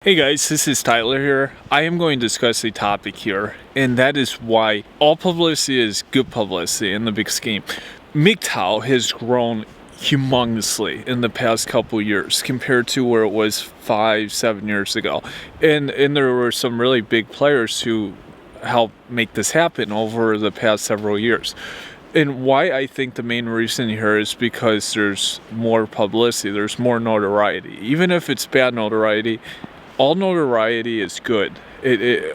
Hey guys, this is Tyler here. I am going to discuss a topic here, and that is why all publicity is good publicity in the big scheme. MGTOW has grown humongously in the past couple years compared to where it was 5-7 years ago. And there were some really big players who helped make this happen over the past several years. And why I think the main reason here is because there's more publicity, there's more notoriety. Even if it's bad notoriety, all notoriety is good.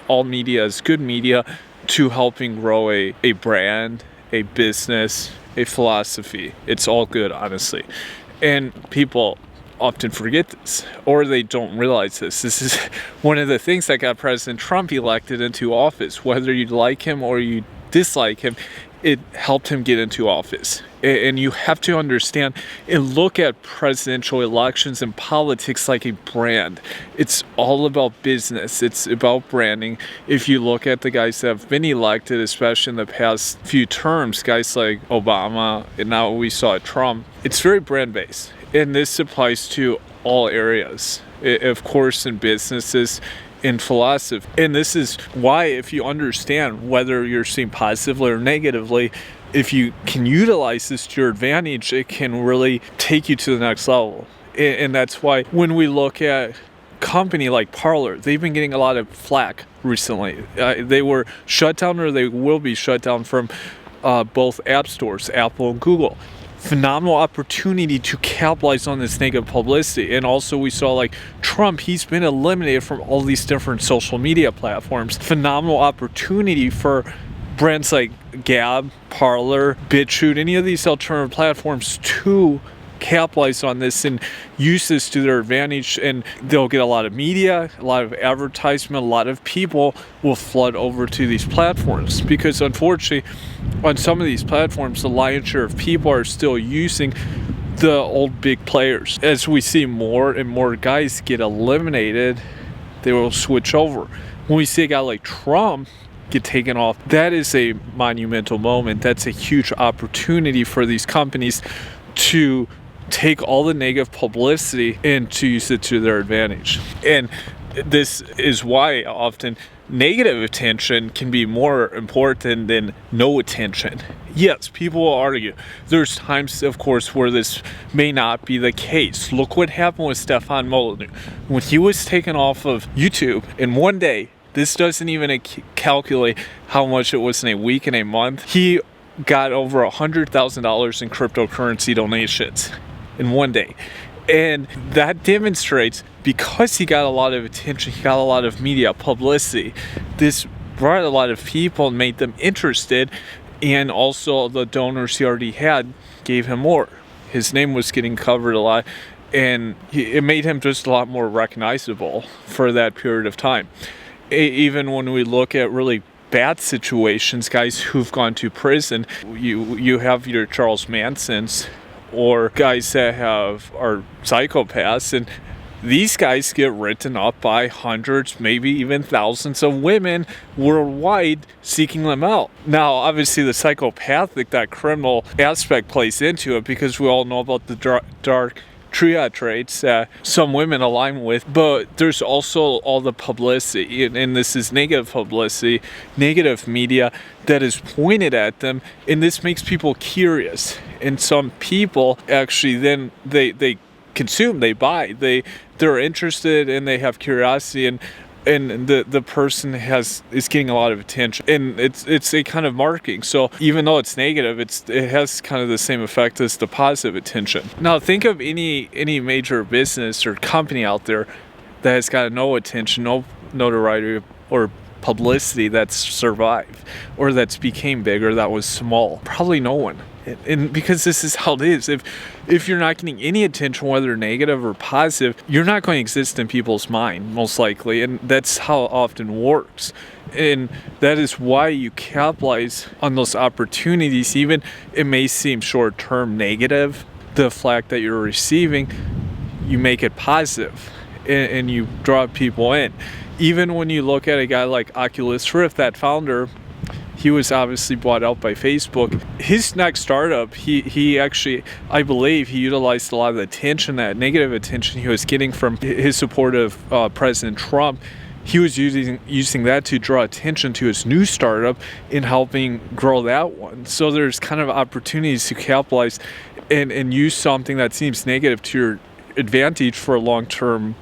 All media is good media to helping grow a brand, a business, a philosophy. It's all good, honestly. And people often forget this, or they don't realize this. This is one of the things that got President Trump elected into office. Whether you like him or you dislike him, it helped him get into office. And you have to understand and look at presidential elections and politics like a brand. It's all about business. It's about branding. If you look at the guys that have been elected, especially in the past few terms, guys like Obama, and now we saw Trump, it's very brand-based. And this applies to all areas. Of course, in businesses, in philosophy. And this is why, if you understand whether you're seeing positively or negatively, if you can utilize this to your advantage, it can really take you to the next level. And that's why when we look at a company like Parler, they've been getting a lot of flack recently. They were shut down, or they will be shut down from both app stores, Apple and Google. Phenomenal opportunity to capitalize on this negative publicity. And also we saw like Trump, he's been eliminated from all these different social media platforms. Phenomenal opportunity for brands like Gab, Parler, BitChute, any of these alternative platforms to capitalize on this and use this to their advantage, and they'll get a lot of media, a lot of advertisement, a lot of people will flood over to these platforms, because unfortunately on some of these platforms the lion's share of people are still using the old big players. As we see more and more guys get eliminated, they will switch over. When we see a guy like Trump get taken off, that is a monumental moment. That's a huge opportunity for these companies to take all the negative publicity and to use it to their advantage. And this is why often negative attention can be more important than no attention. Yes, people will argue. There's times, of course, where this may not be the case. Look what happened with Stefan Molyneux. When he was taken off of YouTube in one day, this doesn't even calculate how much it was in a week and a month, he got over $100,000 in cryptocurrency donations in one day. And that demonstrates, because he got a lot of attention, he got a lot of media publicity, this brought a lot of people and made them interested, and also the donors he already had gave him more. His name was getting covered a lot, and it made him just a lot more recognizable for that period of time. Even when we look at really bad situations, guys who've gone to prison, you have your Charles Mansons, or guys that are psychopaths, and these guys get written up by hundreds, maybe even thousands of women worldwide seeking them out. Now, obviously the psychopathic, that criminal aspect plays into it, because we all know about the dark triad traits that some women align with, but there's also all the publicity, and this is negative publicity, negative media that is pointed at them, and this makes people curious. And some people actually then they consume, they buy, they're interested, and they have curiosity, and the person is getting a lot of attention, and it's a kind of marketing. So even though it's negative, it has kind of the same effect as the positive attention. Now think of any major business or company out there that has got no attention, no notoriety or publicity that's survived, or that's became big, or that was small. Probably no one. And because this is how it is, if you're not getting any attention, whether negative or positive, you're not going to exist in people's mind, most likely. And that's how it often works. And that is why you capitalize on those opportunities. Even it may seem short-term negative, the flack that you're receiving, you make it positive, and you draw people in. Even when you look at a guy like Oculus Rift, that founder, he was obviously bought out by Facebook. His next startup, he actually, I believe, he utilized a lot of the attention, that negative attention he was getting from his support of President Trump. He was using that to draw attention to his new startup in helping grow that one. So there's kind of opportunities to capitalize and use something that seems negative to your advantage for long-term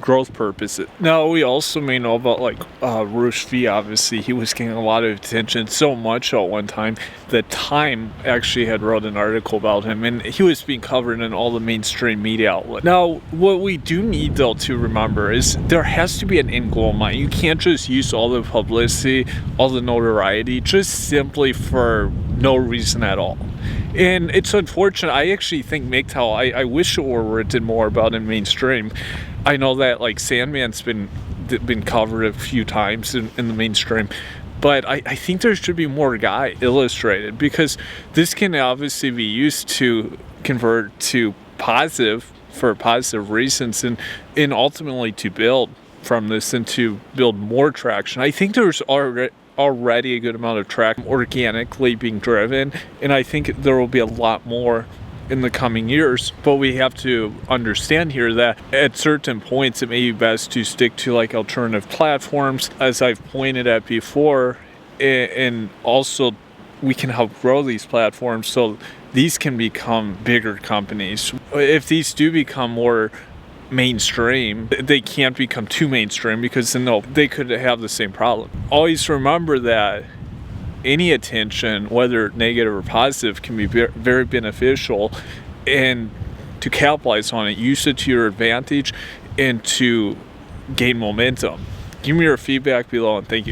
growth purposes. Now, we also may know about like Rush V. Obviously, he was getting a lot of attention, so much at one time that Time actually had wrote an article about him, and he was being covered in all the mainstream media outlets. Now, what we do need though to remember is there has to be an end goal in mind. You can't just use all the publicity, all the notoriety, just simply for no reason at all. And it's unfortunate. I actually think MGTOW, I wish it were written more about in mainstream. I know that like Sandman's been covered a few times in the mainstream, but I think there should be more guy illustrated, because this can obviously be used to convert to positive for positive reasons, and ultimately to build from this and to build more traction. I think there's already a good amount of traction organically being driven, and I think there will be a lot more in the coming years. But we have to understand here that at certain points it may be best to stick to like alternative platforms, as I've pointed at before, and also we can help grow these platforms so these can become bigger companies. If these do become more mainstream, they can't become too mainstream, because then they could have the same problem. Always remember that any attention, whether negative or positive, can be very beneficial, and to capitalize on it, use it to your advantage and to gain momentum. Give me your feedback below, and thank you.